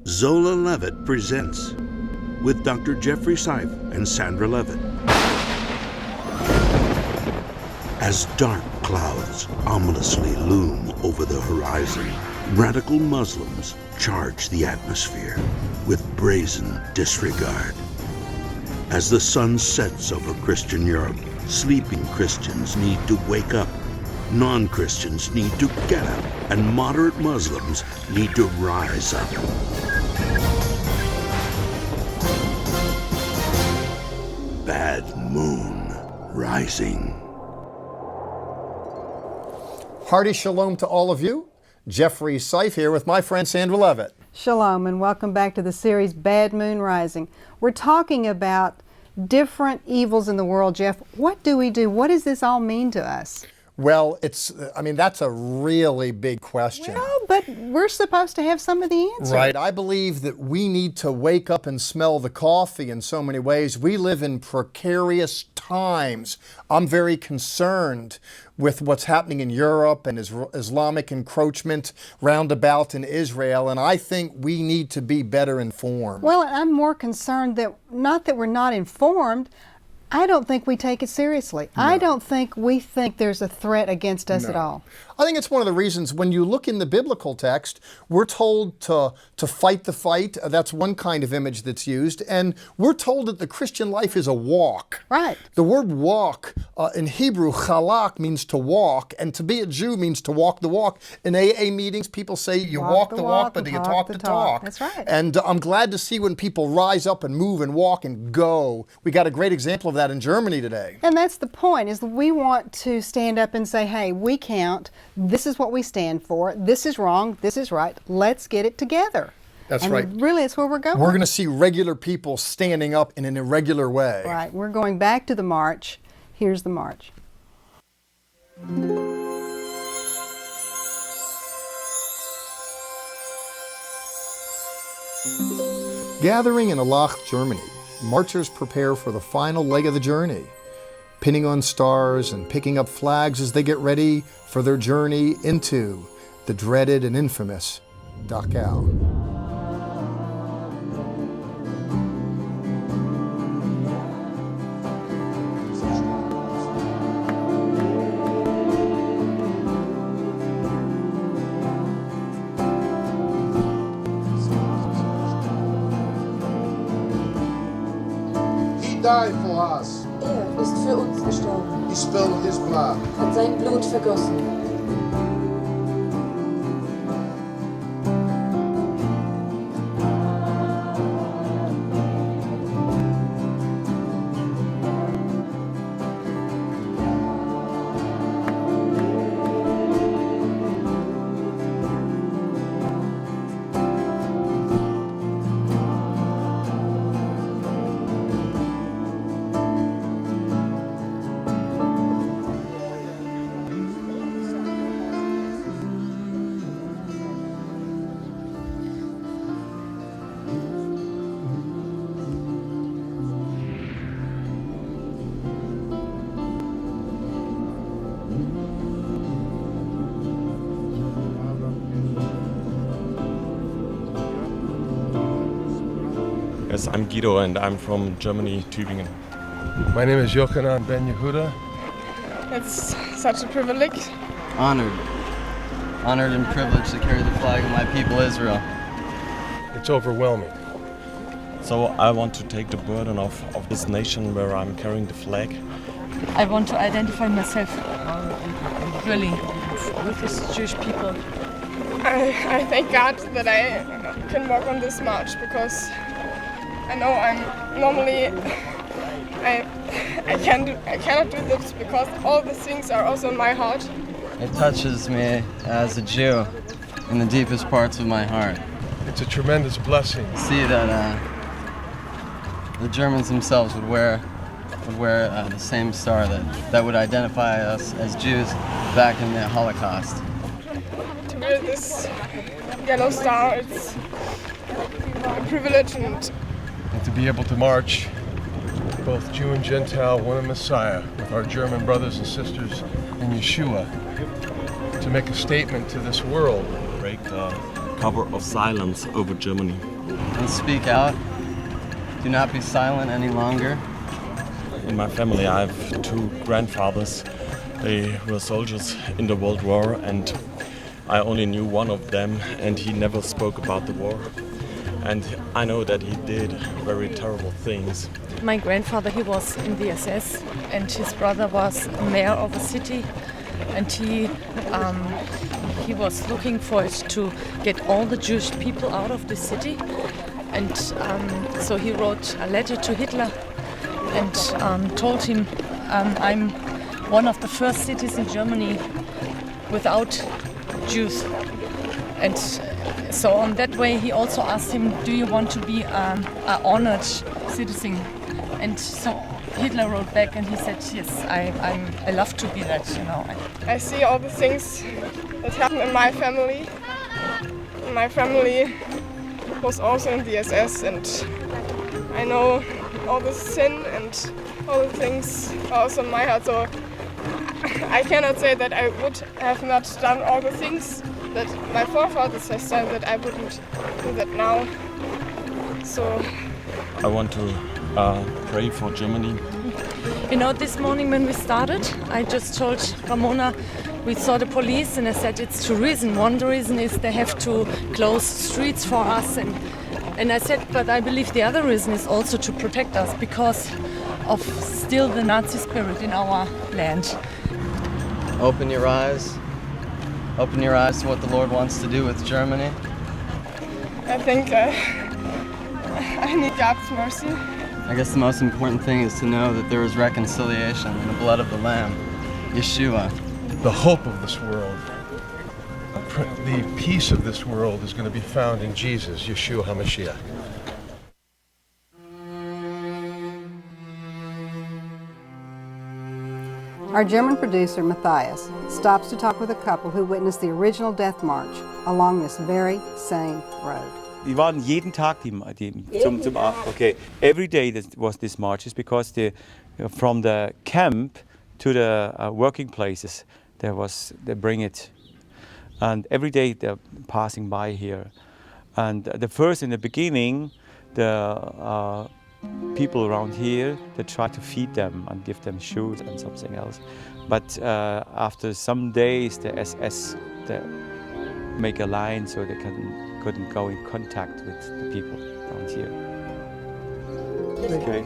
Zola Levitt Presents with Dr. Jeffrey Seif and Sandra Levitt. As dark clouds ominously loom over the horizon, radical Muslims charge the atmosphere with brazen disregard. As the sun sets over Christian Europe, sleeping Christians need to wake up, non-Christians need to get up, and moderate Muslims need to rise up. Bad Moon Rising. Hearty shalom to all of you. Jeffrey Seif here with my friend Sandra Levitt. Shalom and welcome back to the series Bad Moon Rising. We're talking about different evils in the world, Jeff. What do we do? What does this all mean to us? Well, that's a really big question. Well, but we're supposed to have some of the answers. Right. I believe that we need to wake up and smell the coffee in so many ways. We live in precarious times. I'm very concerned with what's happening in Europe and Islamic encroachment roundabout in Israel, and I think we need to be better informed. Well, I'm more concerned that, not that we're not informed, I don't think we take it seriously. No. I don't think we think there's a threat against us at all. I think it's one of the reasons when you look in the biblical text, we're told to fight the fight. That's one kind of image that's used. And we're told that the Christian life is a walk. Right. The word walk in Hebrew, chalak, means to walk. And to be a Jew means to walk the walk. In AA meetings, people say you walk the walk, but you talk the talk. That's right. And I'm glad to see when people rise up and move and walk and go. We got a great example of that in Germany today. And that's the point, is we want to stand up and say, hey, we count. This is what we stand for. This is wrong. This is right. Let's get it together. That's and right. Really, that's where we're going. We're going to see regular people standing up in an irregular way. Right. We're going back to the march. Here's the march. Gathering in Allach, Germany, marchers prepare for the final leg of the journey, pinning on stars and picking up flags as they get ready for their journey into the dreaded and infamous Dachau. He died for us. Ist für uns gestorben. He spilled his blood. Hat sein Blut vergossen. Yes, I'm Guido and I'm from Germany, Tübingen. My name is Yochanan Ben Yehuda. It's such a privilege. Honored and privileged to carry the flag of my people Israel. It's overwhelming. So I want to take the burden of this nation where I'm carrying the flag. I want to identify myself really with these Jewish people. I thank God that I can walk on this march, because I know I'm normally I cannot do this, because all the things are also in my heart. It touches me as a Jew in the deepest parts of my heart. It's a tremendous blessing. See that the Germans themselves would wear the same star that would identify us as Jews back in the Holocaust. To wear this yellow star, it's a privilege, and to be able to march, both Jew and Gentile, one in Messiah, with our German brothers and sisters in Yeshua, to make a statement to this world. Break the cover of silence over Germany. And speak out. Do not be silent any longer. In my family, I have two grandfathers. They were soldiers in the World War, and I only knew one of them, and he never spoke about the war. And I know that he did very terrible things. My grandfather, he was in the SS, and his brother was mayor of a city, and he was looking for it to get all the Jewish people out of the city. And so he wrote a letter to Hitler and told him, I'm one of the first cities in Germany without Jews. And so on that way he also asked him, do you want to be an honored citizen? And so Hitler wrote back and he said, yes, I love to be that, you know. I see all the things that happen in my family. My family was also in the SS, and I know all the sin and all the things also in my heart. So I cannot say that I would have not done all the things that my forefathers have done, that I wouldn't do that now. So I want to pray for Germany. You know, this morning when we started, I just told Ramona, we saw the police and I said it's two reasons. One reason is they have to close streets for us, and I said, but I believe the other reason is also to protect us because of still the Nazi spirit in our land. Open your eyes. Open your eyes to what the Lord wants to do with Germany. I think I need God's mercy. I guess the most important thing is to know that there is reconciliation in the blood of the Lamb, Yeshua. The hope of this world, the peace of this world is going to be found in Jesus, Yeshua HaMashiach. Our German producer, Matthias, stops to talk with a couple who witnessed the original death march along this very same road. Die waren jeden Tag zum okay. Every day was this marches because from the camp to the working places they bring it, and every day they're passing by here. And in the beginning, the people around here, they try to feed them and give them shoes and something else. But after some days, the SS they make a line so they couldn't go in contact with the people around here. Okay.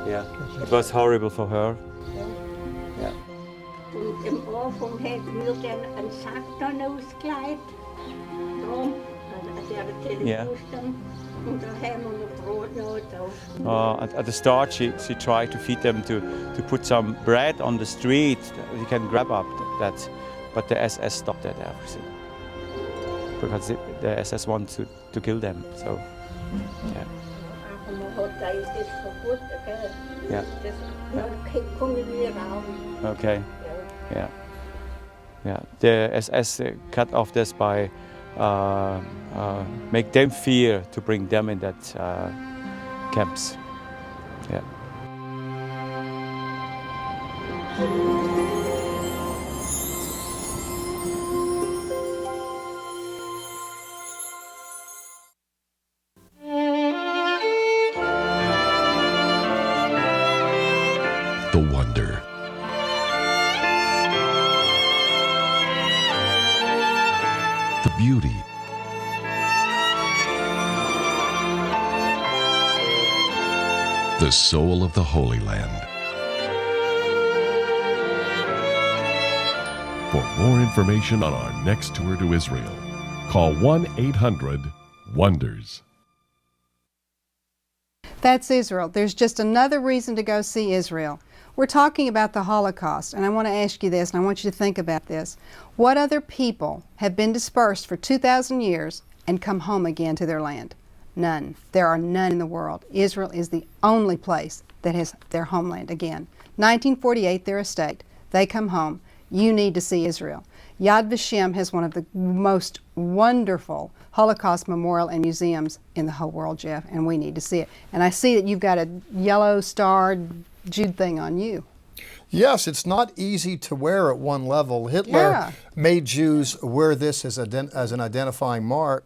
Yeah, it was horrible for her. Yeah. Und im Anfang hat mir dann ein Sack dann ausgelegt. Yeah. Und da haben wir noch Brot noch da. At the start, she tried to feed them to put some bread on the street. You can grab up that, but the SS stopped that everything because the SS wanted to kill them. So, yeah. Yeah. Okay. Yeah. Yeah. The SS cut off this by make them fear to bring them in that camps. Yeah. The wonder. The beauty. The soul of the Holy Land. For more information on our next tour to Israel, call 1-800-WONDERS. That's Israel. There's just another reason to go see Israel. We're talking about the Holocaust, and I want to ask you this, and I want you to think about this. What other people have been dispersed for 2,000 years and come home again to their land? None. There are none in the world. Israel is the only place that has their homeland again. 1948, their estate. They come home. You need to see Israel. Yad Vashem has one of the most wonderful Holocaust memorial and museums in the whole world, Jeff, and we need to see it. And I see that you've got a yellow starred Jude thing on you. Yes, it's not easy to wear at one level. Hitler made Jews wear this as an identifying mark.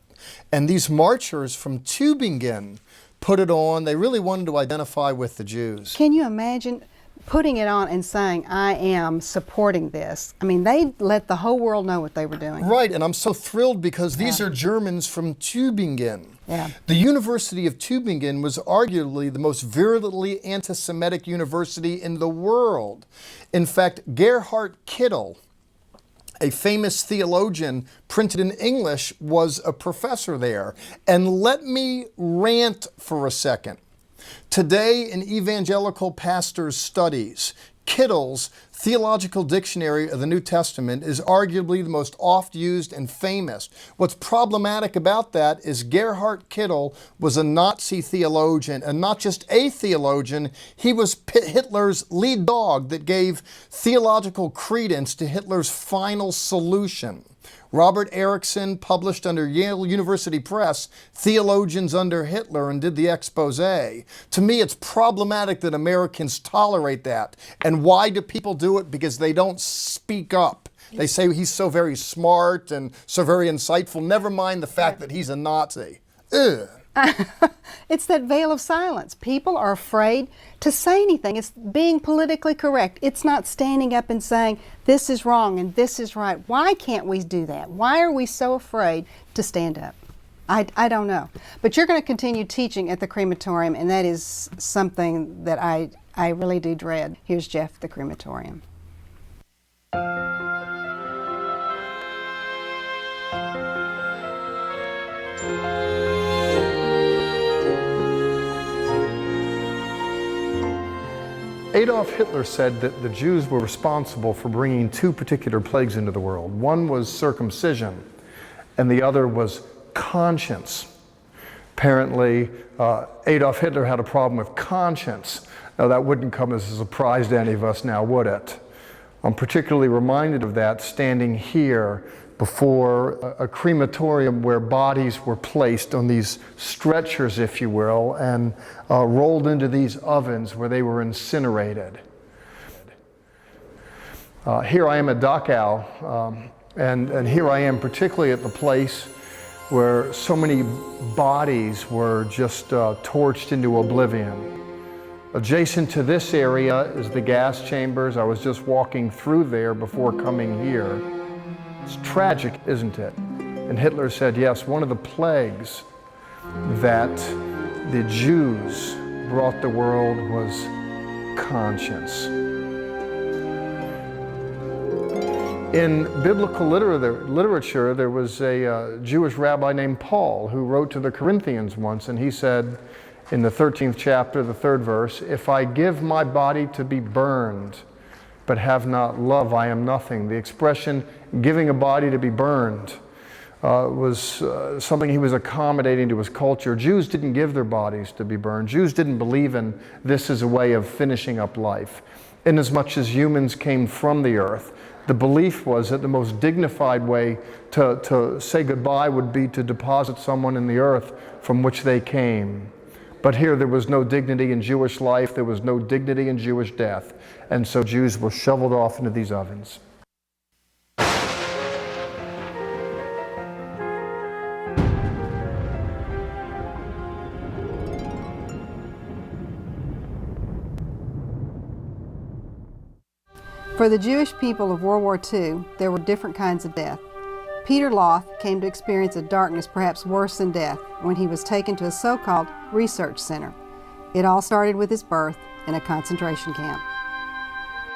And these marchers from Tübingen put it on. They really wanted to identify with the Jews. Can you imagine putting it on and saying, I am supporting this? I mean, they let the whole world know what they were doing. Right, and I'm so thrilled because these are Germans from Tübingen. Yeah. The University of Tübingen was arguably the most virulently anti-Semitic university in the world. In fact, Gerhard Kittel, a famous theologian printed in English, was a professor there. And let me rant for a second. Today in Evangelical Pastors' Studies, Kittel's Theological Dictionary of the New Testament is arguably the most oft-used and famous. What's problematic about that is Gerhard Kittel was a Nazi theologian, and not just a theologian, he was Hitler's lead dog that gave theological credence to Hitler's final solution. Robert Erickson published under Yale University Press, Theologians Under Hitler, and did the expose. To me, it's problematic that Americans tolerate that. And why do people do it? Because they don't speak up. They say he's so very smart and so very insightful. Never mind the fact that he's a Nazi. Ugh. It's that veil of silence. People are afraid to say anything. It's being politically correct. It's not standing up and saying, this is wrong and this is right. Why can't we do that? Why are we so afraid to stand up? I don't know. But you're going to continue teaching at the crematorium, and that is something that I really do dread. Here's Jeff, the crematorium. Adolf Hitler said that the Jews were responsible for bringing two particular plagues into the world. One was circumcision, and the other was conscience. Apparently, Adolf Hitler had a problem with conscience. Now, that wouldn't come as a surprise to any of us now, would it? I'm particularly reminded of that standing here before a crematorium where bodies were placed on these stretchers, if you will, and rolled into these ovens where they were incinerated. Here I am at Dachau, and here I am particularly at the place where so many bodies were just torched into oblivion. Adjacent to this area is the gas chambers. I was just walking through there before coming here. It's tragic, isn't it? And Hitler said, yes, one of the plagues that the Jews brought the world was conscience. In biblical literature, there was a Jewish rabbi named Paul who wrote to the Corinthians once, and he said in the 13th chapter, the 3rd verse, if I give my body to be burned, but have not love, I am nothing. The expression giving a body to be burned was something he was accommodating to his culture. Jews didn't give their bodies to be burned. Jews didn't believe in this as a way of finishing up life. Inasmuch as humans came from the earth, the belief was that the most dignified way to say goodbye would be to deposit someone in the earth from which they came. But here there was no dignity in Jewish life, there was no dignity in Jewish death, and so Jews were shoveled off into these ovens. For the Jewish people of World War II, there were different kinds of death. Peter Loth came to experience a darkness perhaps worse than death when he was taken to a so-called research center. It all started with his birth in a concentration camp.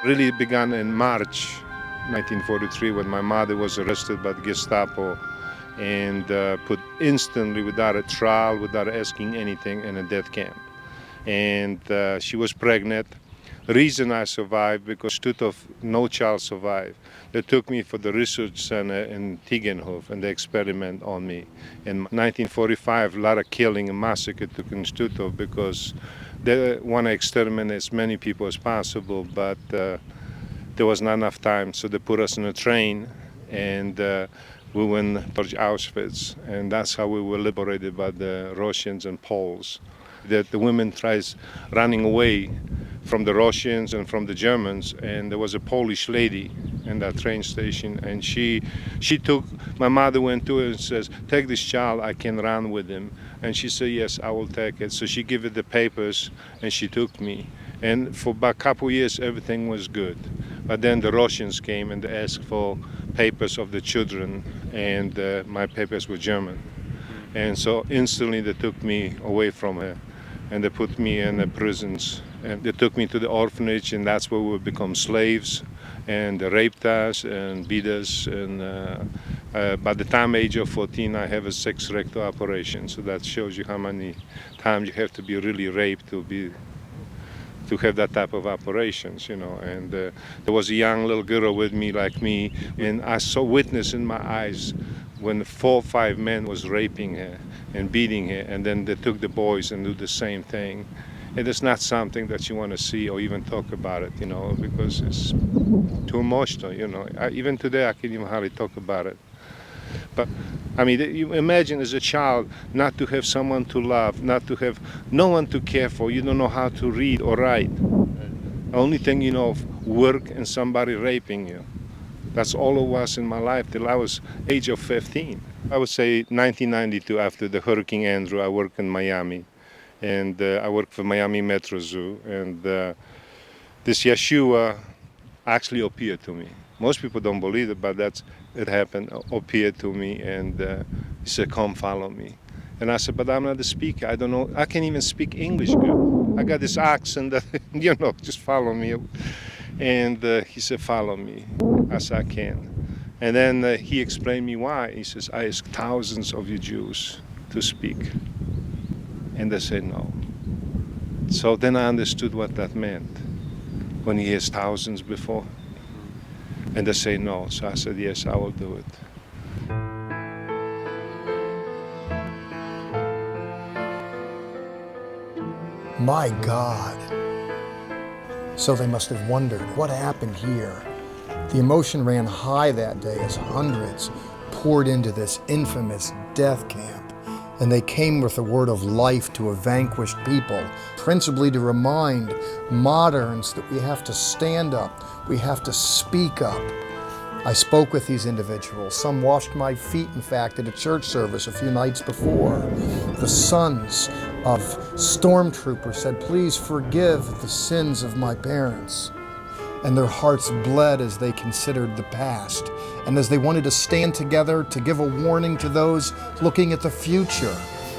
Really began in March 1943 when my mother was arrested by the Gestapo and put instantly without a trial, without asking anything, in a death camp. And she was pregnant. The reason I survived because no child survived. They took me for the research center in Tegenhof and they experiment on me. In 1945, a lot of killing and massacre took in Stutthof because they want to exterminate as many people as possible, but there was not enough time, so they put us in a train and we went towards Auschwitz, and that's how we were liberated by the Russians and Poles. That the women tries running away from the Russians and from the Germans, and there was a Polish lady in that train station, and she took, my mother went to her and says, take this child, I can run with him. And she said, yes, I will take it. So she gave it the papers, and she took me. And for about a couple of years, everything was good. But then the Russians came and they asked for papers of the children, and my papers were German. And so instantly they took me away from her, and they put me in the prisons. And they took me to the orphanage, and that's where we would become slaves. And they raped us and beat us. And by the time age of 14, I have a sex rectal operation. So that shows you how many times you have to be really raped to have that type of operations, you know. And there was a young little girl with me, like me, and I saw witness in my eyes when 4 or 5 men was raping her and beating her, and then they took the boys and do the same thing. It is not something that you want to see or even talk about it, you know, because it's too emotional, you know. Even today I can't even hardly talk about it. But I mean, you imagine as a child not to have someone to love, not to have no one to care for. You don't know how to read or write. The only thing you know of work and somebody raping you. That's all it was in my life till I was age of 15. I would say 1992, after the Hurricane Andrew, I worked in Miami. And I worked for Miami Metro Zoo. And this Yeshua actually appeared to me. Most people don't believe it, but it happened, appeared to me, and he said, come follow me. And I said, but I'm not a speaker. I don't know. I can't even speak English good. I got this accent that, you know, just follow me. And he said, follow me. I said, I can. And then he explained me why. He says, I asked thousands of you Jews to speak. And they said no. So then I understood what that meant when he has thousands before. And they say no. So I said, yes, I will do it. My God. So they must have wondered, what happened here? The emotion ran high that day as hundreds poured into this infamous death camp. And they came with a word of life to a vanquished people, principally to remind moderns that we have to stand up, we have to speak up. I spoke with these individuals. Some washed my feet, in fact, at a church service a few nights before. The sons of stormtroopers said, please forgive the sins of my parents. And their hearts bled as they considered the past, and as they wanted to stand together to give a warning to those looking at the future,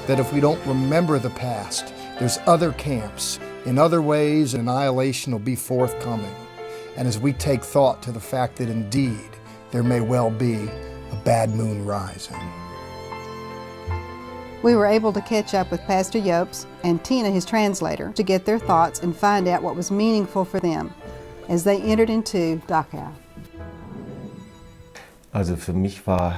that if we don't remember the past, there's other camps, in other ways annihilation will be forthcoming. And as we take thought to the fact that indeed there may well be a bad moon rising. We were able to catch up with Pastor Yopes and Tina, his translator, to get their thoughts and find out what was meaningful for them as they entered into Dachau. Also für mich war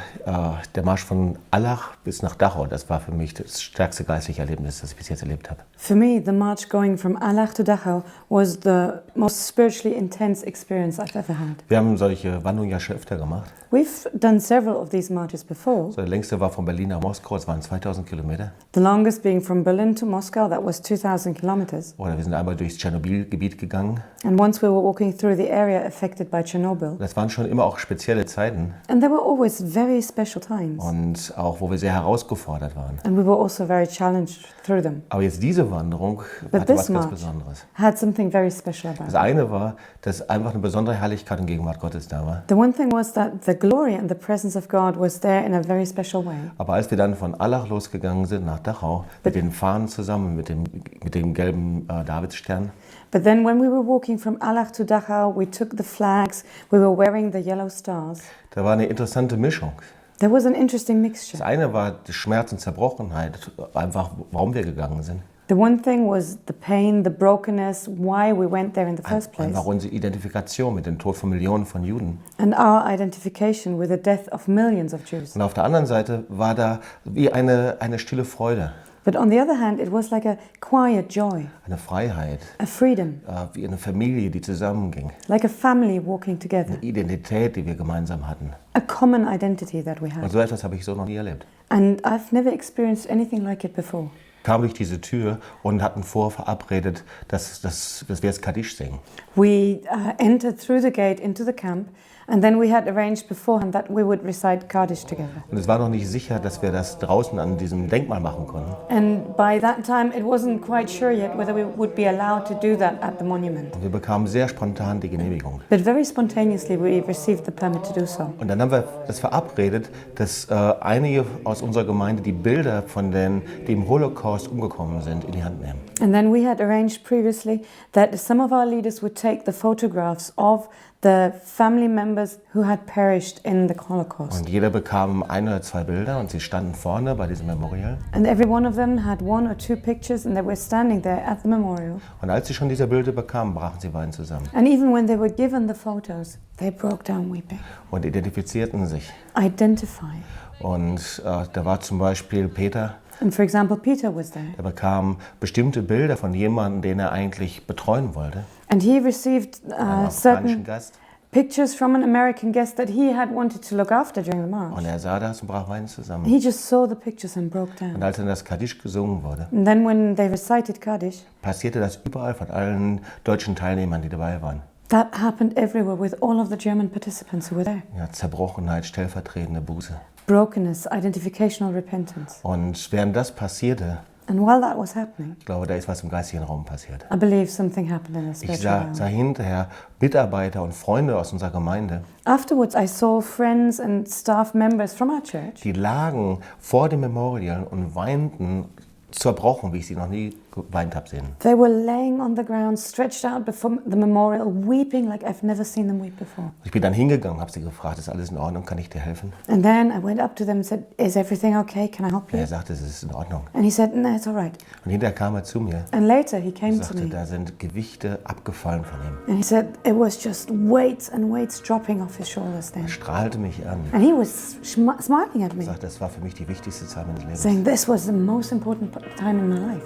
der Marsch von Allach bis nach Dachau, das war für mich das stärkste geistliche Erlebnis, das ich bis jetzt erlebt habe. For me, the march going from Allach to Dachau was the most spiritually intense experience I've ever had. Wir haben solche Wanderungen ja schon öfter gemacht. We've done several of these marches before. So, der längste war von Berlin nach Moskau, das waren 2000 Kilometer. The longest being from Berlin to Moscow, that was 2000 kilometers. Oder wir sind einmal durchs Tschernobyl-Gebiet gegangen. And once we were walking through the area affected by Chernobyl. Das waren schon immer auch spezielle Zeiten. And there were always very special times. Und auch, wo wir sehr herausgefordert waren. And we were also very challenged through them. Aber jetzt diese Wanderung hatte was ganz Besonderes. Had something very special about it. Das eine war, dass einfach eine besondere Herrlichkeit und Gegenwart Gottes da war. The one thing was that the glory and the presence of God was there in a very special way. Aber als wir dann von Allach losgegangen sind nach Dachau, mit den Fahnen zusammen, mit dem gelben Davidsstern. But then when we were walking from Allach to Dachau, we took the flags, we were wearing the yellow stars. Da war eine interessante Mischung. There was an interesting mixture. Das eine war die Schmerz und Zerbrochenheit, einfach warum wir gegangen sind. The one thing was the pain, the brokenness, why we went there in the first place. Einfach unsere Identifikation mit dem Tod von Millionen von Juden. And our identification with the death of millions of Jews. Und auf der anderen Seite war da wie eine stille Freude. But on the other hand, it was like a quiet joy. Eine Freiheit. A freedom. Wie eine Familie, die zusammenging. Like a family walking together. Eine Identität, die wir gemeinsam hatten. A common identity that we had. Und so etwas habe ich so noch nie erlebt. And I've never experienced anything like it before. kamen durch diese Tür und hatten verabredet, dass wir jetzt Kaddisch singen. We entered through the gate into the camp, and then we had arranged beforehand that we would recite Kaddish together. Und es war noch nicht sicher, dass wir das draußen an diesem Denkmal machen konnten. And by that time, it wasn't quite sure yet whether we would be allowed to do that at the monument. Und wir bekamen sehr spontan die Genehmigung. But very spontaneously, we received the permit to do so. Und dann haben wir das verabredet, dass einige aus unserer Gemeinde die Bilder von denen, die im Holocaust umgekommen sind, in die Hand nehmen. And then we had arranged previously that some of our leaders would take the photographs of the family members who had perished in the Holocaust. Und jeder bekam 1 oder 2 Bilder und sie standen vorne bei diesem Memorial. And every one of them had 1 or 2 pictures and they were standing there at the memorial. Und als sie schon diese Bilder bekamen, brachen sie weinend zusammen. And even when they were given the photos, they broke down weeping. Und identifizierten sich. Identify. Und da war zum Beispiel Peter. And for example, Peter was there. Er bekam bestimmte Bilder von jemandem, den er eigentlich betreuen wollte. And he received certain Gast. pictures from an American guest that he had wanted to look after during the march. Und er sah das und brach weinend zusammen. He just saw the pictures and broke down. Und als dann das Kaddisch gesungen wurde, And then when they recited Kaddish, passierte das überall von allen deutschen Teilnehmern, die dabei waren. that happened everywhere with all of the German participants who were there. Ja, Zerbrochenheit, stellvertretende Buße. Brokenness, identificational repentance. Und während das passierte, And while that was happening, ich glaube, da ist was im geistigen Raum passiert. I believe something happened in the Ich spiritual sah realm. hinterher Mitarbeiter und Freunde aus unserer Gemeinde, Afterwards, I saw friends and staff members from our church. die lagen vor dem Memorial und weinten zerbrochen, wie ich sie noch nie geweint habe sehen. They were laying on the ground, stretched out before the memorial, weeping like I've never seen them weep before. Ich bin dann hingegangen, habe sie gefragt, ist alles in Ordnung, kann ich dir helfen? And then I went up to them and said, "Is everything okay? Can I help you?" Er sagte, es ist in Ordnung. And he said, "No, it's all right." Und hinterher kam er zu mir And later he und came to sagte, me da sind Gewichte abgefallen von ihm. and he said it was just weights and weights dropping off his shoulders then. Er strahlte mich an. And he was smiling at Er me, sagte, das war für mich die wichtigste Zeit meines Lebens. saying this was the most important time in my life.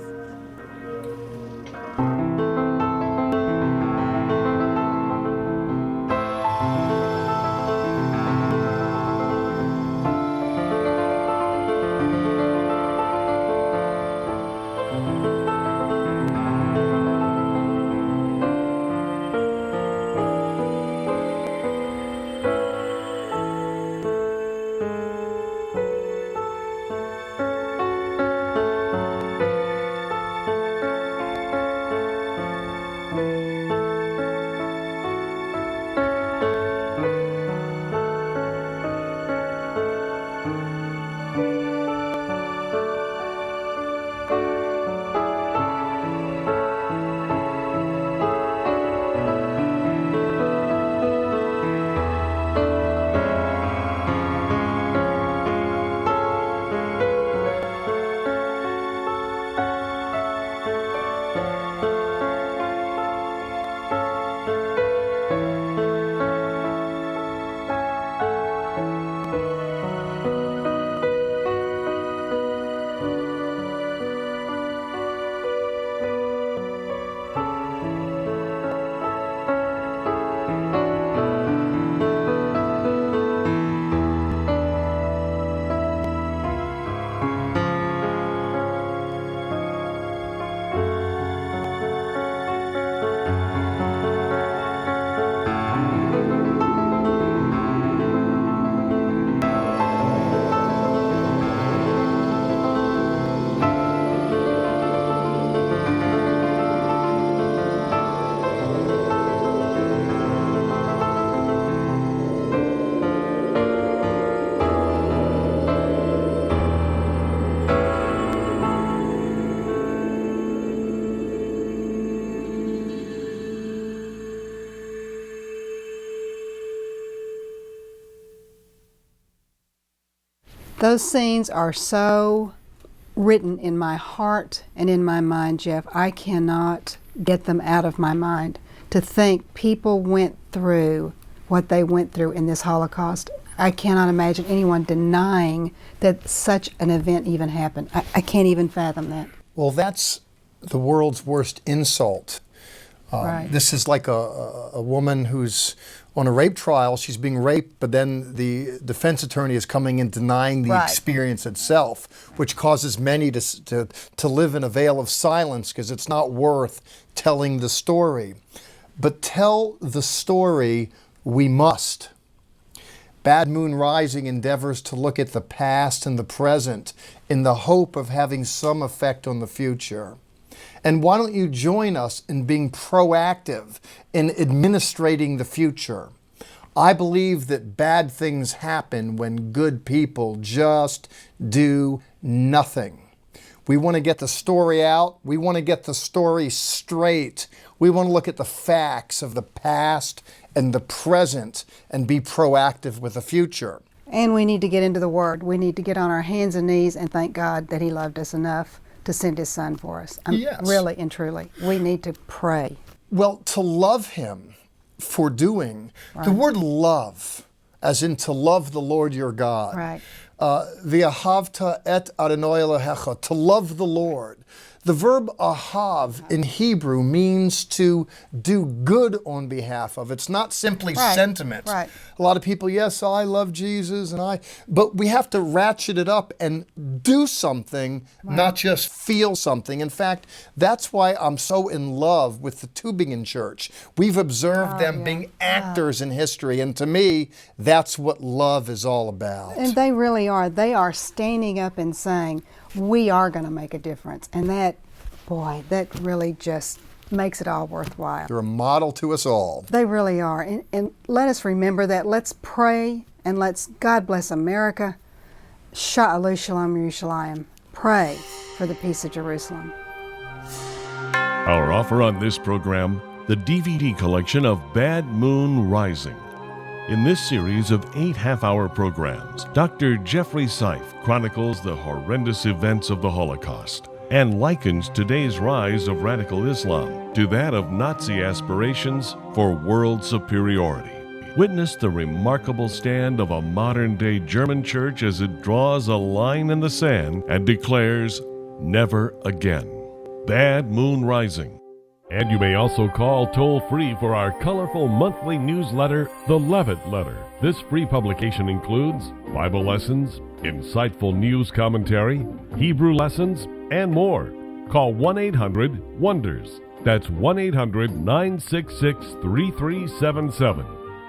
Those scenes are so written in my heart and in my mind, Jeff. I cannot get them out of my mind. To think people went through what they went through in this Holocaust. I cannot imagine anyone denying that such an event even happened. I can't even fathom that. Well, that's the world's worst insult. Right. This is like a woman who's on a rape trial. She's being raped, but then the defense attorney is coming in denying the Right. experience itself, which causes many to live in a veil of silence because it's not worth telling the story. But tell the story we must. Bad Moon Rising endeavors to look at the past and the present in the hope of having some effect on the future. And why don't you join us in being proactive in administrating the future? I believe that bad things happen when good people just do nothing. We want to get the story out. We want to get the story straight. We want to look at the facts of the past and the present and be proactive with the future. And we need to get into the Word. We need to get on our hands and knees and thank God that He loved us enough to send His Son for us. Yes. Really and truly, we need to pray. Well, to love Him for doing, Right. the word love, as in to love the Lord your God. Right. V'ahavta et Adonai Elohecha, to love the Lord. The verb ahav in Hebrew means to do good on behalf of. It's not simply Right. sentiment. Right. A lot of people, yes, I love Jesus, but we have to ratchet it up and do something, not just feel something. In fact, that's why I'm so in love with the Tübingen Church. We've observed them being actors in history, and to me, that's what love is all about. And they really are. They are standing up and saying, we are going to make a difference. And that really just makes it all worthwhile. They're a model to us all. They really are. And let us remember that. Let's pray and let's, God bless America. Sha'alu Shalom Yerushalayim. Pray for the peace of Jerusalem. Our offer on this program, the DVD collection of Bad Moon Rising. In this series of 8 half-hour programs, Dr. Jeffrey Seif chronicles the horrendous events of the Holocaust and likens today's rise of radical Islam to that of Nazi aspirations for world superiority. Witness the remarkable stand of a modern-day German church as it draws a line in the sand and declares, "Never again." Bad Moon Rising. And you may also call toll-free for our colorful monthly newsletter, The Levitt Letter. This free publication includes Bible lessons, insightful news commentary, Hebrew lessons, and more. Call 1-800-WONDERS. That's 1-800-966-3377.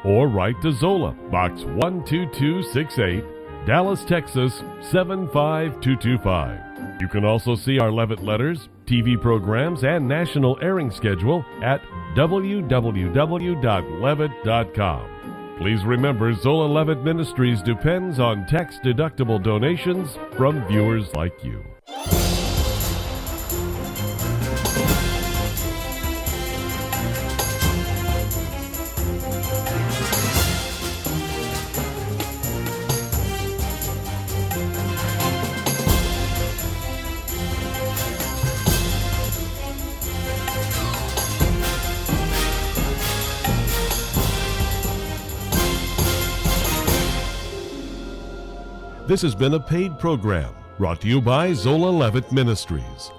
Or write to Zola, Box 12268, Dallas, Texas 75225. You can also see our Levitt Letters, TV programs, and national airing schedule at www.levitt.com. Please remember, Zola Levitt Ministries depends on tax-deductible donations from viewers like you. This has been a paid program brought to you by Zola Levitt Ministries.